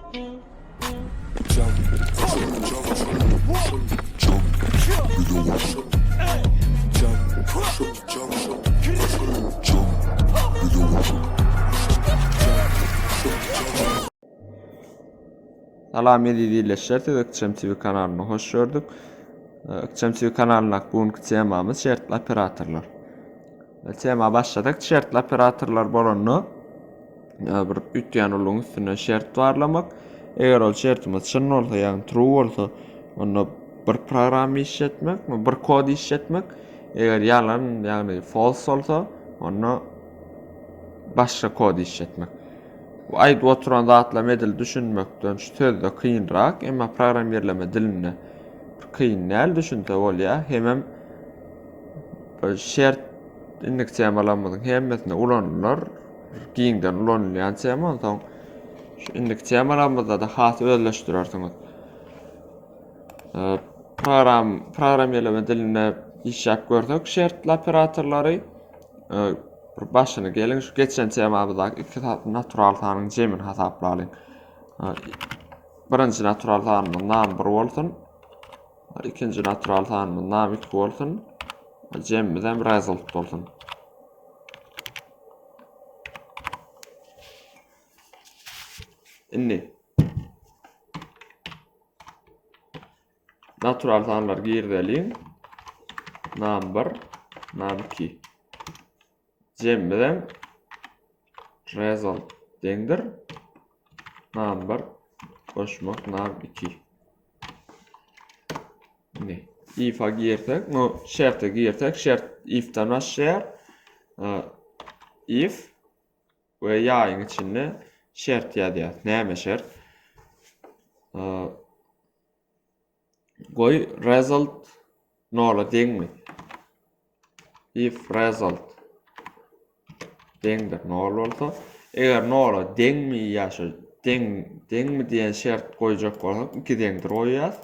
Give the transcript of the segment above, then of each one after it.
Salam izleyijiler, Iqçam TV kanalyna hoş gördük. Iqçam TV kanalyna bugünkü temamız şertli operatorlar. Tema başladık. Şertli operatorlar bolany bir ütýän ulyň üstüne şert barlamak. Eger ol şertimiz çyn bolsa, ýani true bolsa, onda bir program işletmek, bir kod işletmek. Eger ýalan, ýani false bolsa, onda başga kod işletmek. Bu aýdyp oturan zatlar edil düşünmekden şu tözde kıyınrak, emma program yerleme diline kıyın näl düşünse bolýar. Hemem şert indik temalarymyzyň hemmesine ulanýar, giňden ulanýan tema, soň şu indik temalarymyzda da has özleşdirersiňiz. Program yerleme diline iş ýap görsek, şertli operatorlary başyna gelin şu geçen temamyzda iki natural sanyň jemini hasaplalyň. Birinji natural sanyň nam 1 bolsun, ikinji natural sanyň nam 2 bolsun, jemimizden result bolsun. Indi natural sanylar girdeliň nam 1, nam 2. Jemimizden result deňdir. Nam 1 koşmak nam 2. Ne? If'a girsek, no şert'e girsek, şert if'ten başlaýar. If we ýaýyň içinde şert ýazýar. Näme şert? Goý result nola deňmi? If result deňdir nol bolsa, eger nola deňmi ýa-şo deňmi diýen şert goýjak bolsak, iki deňdir goýýar.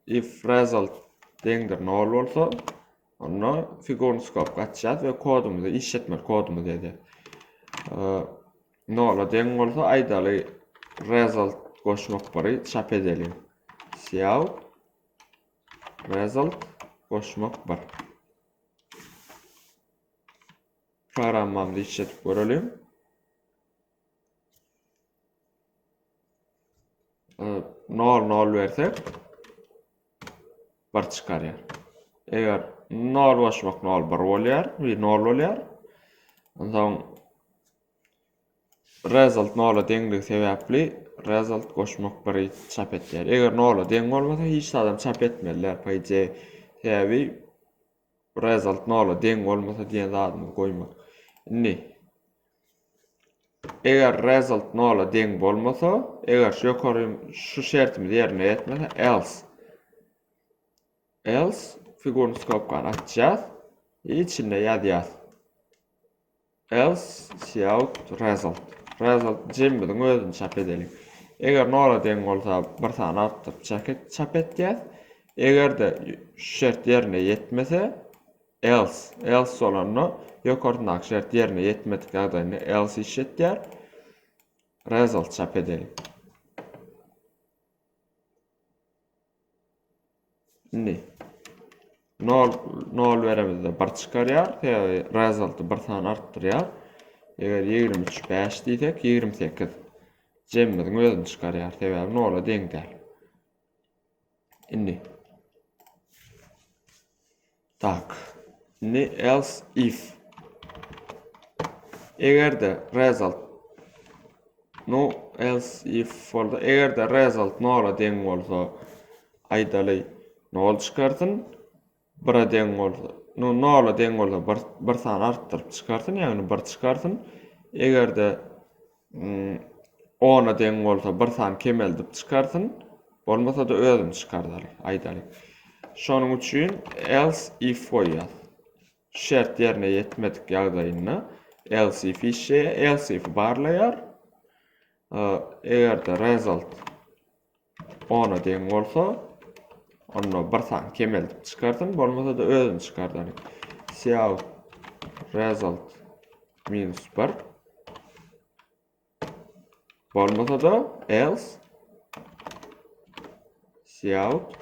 If result deňdir nol bolsa, onda figurny skop gatjat we kodumuzy işletmek kodumuzy edýär. Nola deň bolsa, aýdaly result goşmak bary çap edelim. Siýaw result goşmak bar. Programmamda işletip görelim. Nol versek bar çıkarýar. Eger nol başmak nol bar bolýar, we nol bolýar. Ondan result nola deňligi sebäpli result goşmak bary çap etýär. Eger nola deň bolmasa hiç adam çap etmeliler. Paýje täbi result nola deň bolmasa diýen zadyny goýmak. Ne? Eger result nola deň bolmasa, eger şu şertimiz ýerine ýetmese, else figurny skopga atjaz, içinde ýazýar. Else result jemimiziň özüni çap edelim. Eger nola deň bolsa, bir san artyp çap etjäs. Eger de şert ýerine ýetmese, else bolany ýokaryndaky şert ýerine ýetmedik ýagdaýynda else işletýär. Result çap edelim. Ne? Nol veremizde bar çıkarýar, resulty bir san artdyrýar. Eger 23 5 diýsek 28 jemimiziň özüni çıkarýar. Sebäbi nola deň däl. Indi tak. Ne else if. Eger de result else if bolsa, eger de result nola deň bolsa, aýdaly nol çıkartyn. Bira deň bolsa, nola deň bolsa bir san artdyryp çıkartyn, ýani 1 çıkartyn. Eger de 10 deň bolsa bir san kemeldip çıkartyn. Bolmasa da özüni çıkardar aýdaly. Şonuň üçin else if goýýar. Şert ýerine ýetmedik ýagdaýynda else if else if barlaýar. Eger de result 10 deň bolsa, onda bir san kemeldip çıkartyn, bolmasa da özüni çıkardar. Siýaw result -1 Bolmasa da else cout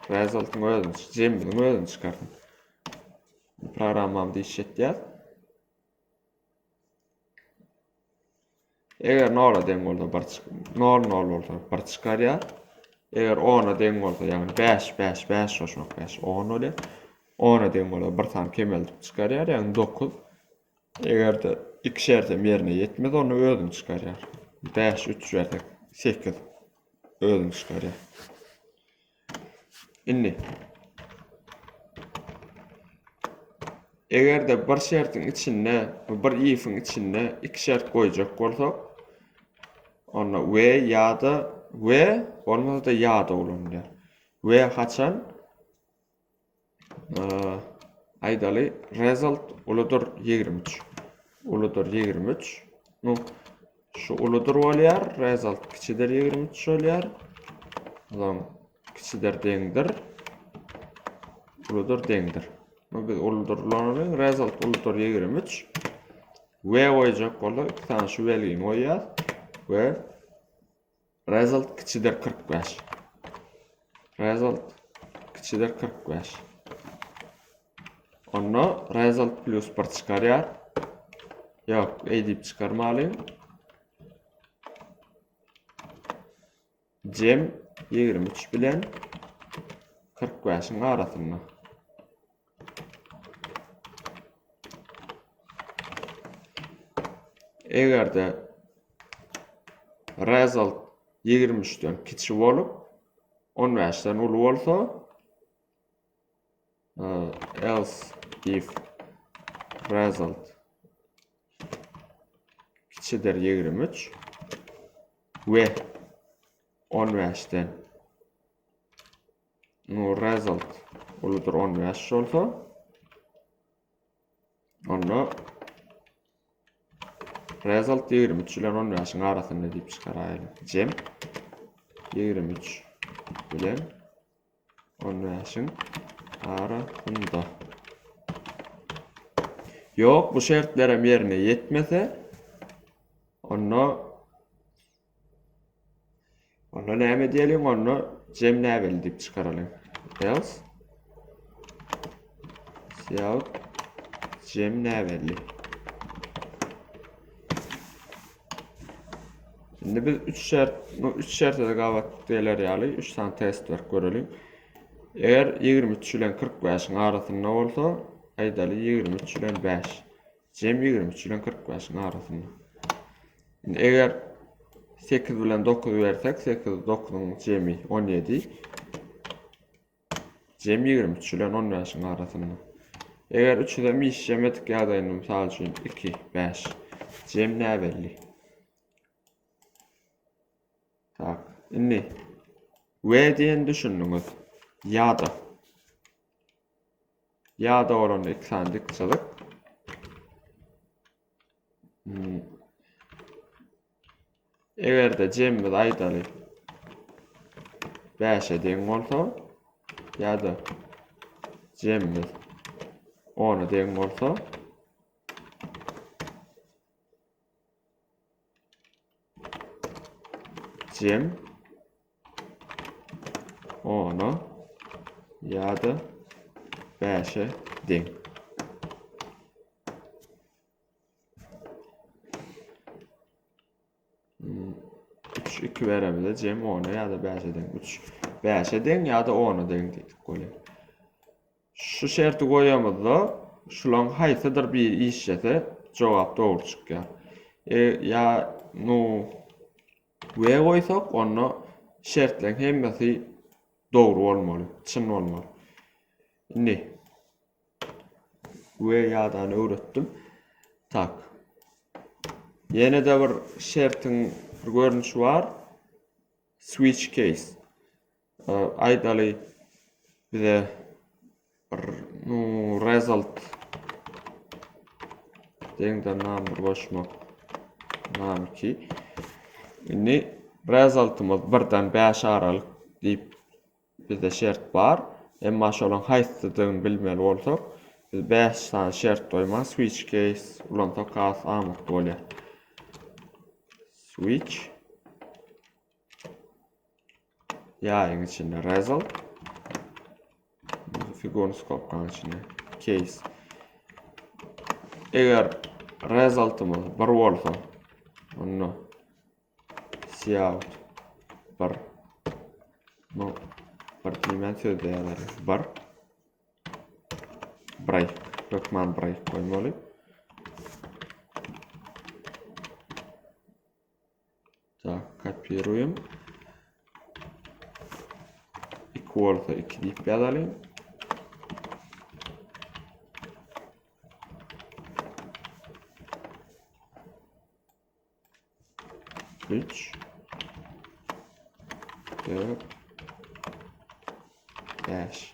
result'ın özünü, cem'in özünü çıkartın. Programmamda işletýär. Eger nola deň bolsa bir çıkarýar. Eger 10'a deň bolsa, ýagny 5 şoşmak 5 10 bolýar. 10'a deň bolsa bir tam kemeldik çıkarýar, ýagny 9. Egerde ikişertem ýerine ýetmez, onu özüň çıkarýar. 5 3 berdik 8 özüň çıkarýar. Indi egerde bir şertiň içinde, bir if'in içinde iki şert goýjak bolsak, onda we ýa-da we bolmasa da ýa-da bolanýar. We haçan aýdaly result uludur 23. Uludur 23. Nu şu uludur bolýar, result kiçidir 23 bolýar. Olam kiçidir deňdir. Uludur deňdir. Nu biz uludurlanyň result uludur 23. We goýjak bolsa, iki tane şu belgiň goýýar. We result kiçidir 45. Result kiçidir 45. Onu result plus 1 çıkarýar. Ýok, eýdip çıkarmaly. Cem 23 bilen 45'in arasynda. Egerde result 23'den kiçi bolup 15'den uly bolsa, else if result kiçidir 23 we 15'den result uludur 15 bolsa, onda result 23 bilen 15'in arasynda diýip çıkaraýaly. Cem 23 bilen 15'in arasynda. Ýok, bu şertlerem ýerine ýetmese, onda näme diýelim, onda cem näbeli diýip çıkaralyň. Else cout cem näbeli. Şimdi biz 3 şertte de gabat diýeler ýaly, 3 tane test berip görelim. Eger 23 bilen 45'in arasynda bolsa, aýdaly 23 bilen 5. Cem 23 bilen 45'in arasynda. Şimdi eger 8 bilen 9 bersek, 8 9'un cemi 17. Cem 23 bilen 15'in arasynda. Eger 3'ü de miş jemetik ýagdaýynda mysal üçin 2 5. Cem näbeli? Tak, indi we diýen düşündiňiz. Ýa-da. Ýa-da bolan iki tane dikçilik. Egerde cemimiz aýdaly 5'e deň bolsa, ýa-da cemimiz 10'a deň bolsa, cem 10'a ýa-da 5'e deň. 3 2 beremizde cem 10'a ýa-da 5'e deň. 3 5'e deň ýa-da 10'a deň diýdik goýan. Şu şerti goýamyzda şulaň haýsydyr bir işjese jogap dogry çykýar. Ya nu we goýsak, onu şertleň hemmesi dogry bolmaly, çyn bolmaly. Indi we ýadan öwretdim. Tak. Ýene de bir şertiň bir görnüşi bar. Switch case. Aýdaly bize result deňden nam bir boşmak nam ki. Indi resultymyz 1-den 5 aralyk diýip bizde şert bar. Emma şolaň haýsydygyny bilmeli bolsak, biz 5 tane şert doýma switch case ulan tokas amak bolýar. Switch yayın içinde result. Figurun skopkan içinde case. Eğer resultımız bir bolsa, onu cout bir no bir kelimen söz deyalariz. Bir break, rökman break koymalı. Tak, kopyalıyım. Equal'da 2 deyip yazalım. Üç, 4, 5.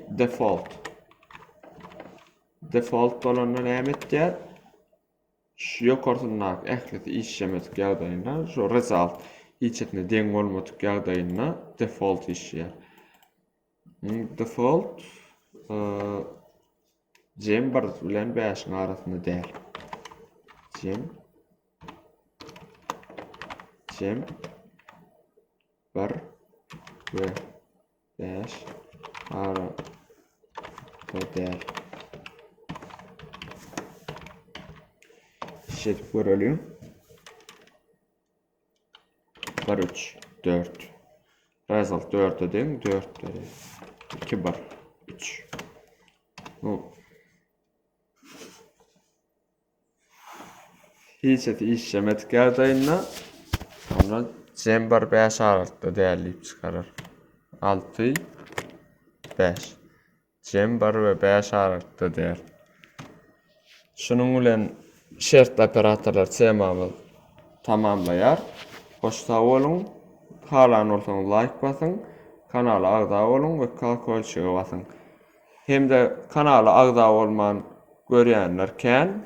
Default. Default olanlar emetler. Şu yukarıdan ekleti işlemedik yağdayına. Şu result içetine den olmadık yağdayına default işler. Default Cem 1 bilen 5'in arasında değil. Cem 1 ve 5 arasında değil. İşletip görelim. 1, 3, 4. Result 4 edin, 4 dedi. 2, 1, 3. Hiç işlemedik yağdayına. Sonra Cem 1 5 arasında değerleyip çıkarır. 6, 5. Cem 1 ve 5 arasında değer. Şunun bilen şertli operatorlar temamı tamamlayar. Hoşta olun. Halan olsanız like basın. Kanala agda olun ve kolçuğa basın. Hem de kanala agda olman görýänler ken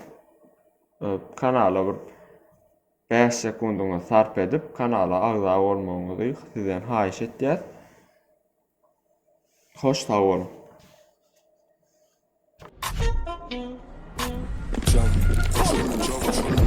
kanala bir 5 sekundunu sarp edip kanala agda olmagyňyzy sizden haýyş etýär. Hoşta olun. Jump.